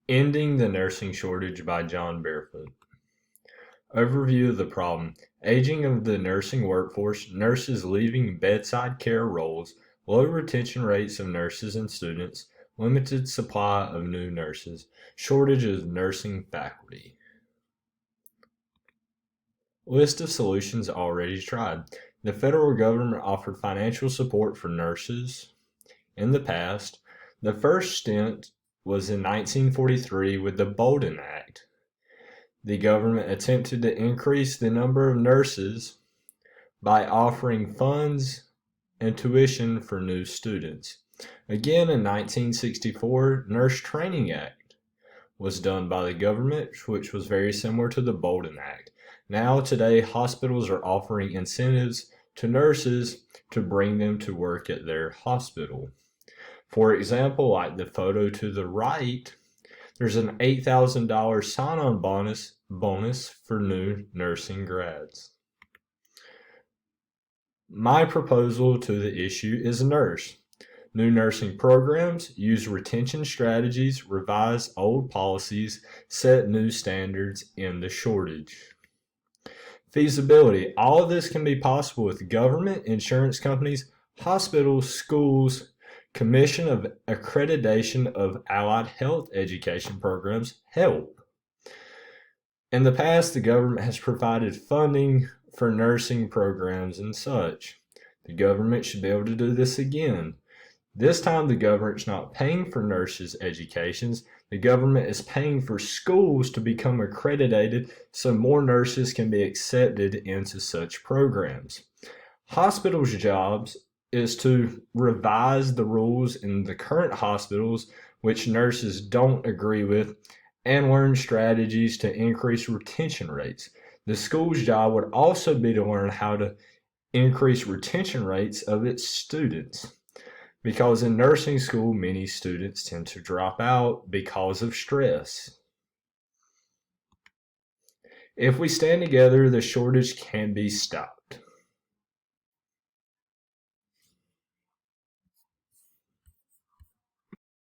Ending the Nursing Shortage by John Barefoot. Overview of the problem. Aging of the nursing workforce, nurses leaving bedside care roles, low retention rates of nurses and students, limited supply of new nurses, shortage of nursing faculty. List of solutions already tried. The federal government offered financial support for nurses in the past. The first stint was in 1943 with the Bolden Act. The government attempted to increase the number of nurses by offering funds and tuition for new students. Again, in 1964, Nurse Training Act was done by the government, which was very similar to the Bolden Act. Now, today, hospitals are offering incentives to nurses to bring them to work at their hospital. For example, like the photo to the right, there's an $8,000 sign-on bonus for new nursing grads. My proposal to the issue is nurse. New nursing programs use retention strategies, revise old policies, set new standards in the shortage. Feasibility. All of this can be possible with government, insurance companies, hospitals, schools, Commission of Accreditation of Allied Health Education Programs, HELP. In the past, the government has provided funding for nursing programs and such. The government should be able to do this again. This time, the government's not paying for nurses' educations. The government is paying for schools to become accredited so more nurses can be accepted into such programs. Hospitals' jobs is to revise the rules in the current hospitals which nurses don't agree with and learn strategies to increase retention rates. The school's job would also be to learn how to increase retention rates of its students. Because in nursing school, many students tend to drop out because of stress. If we stand together, the shortage can be stopped.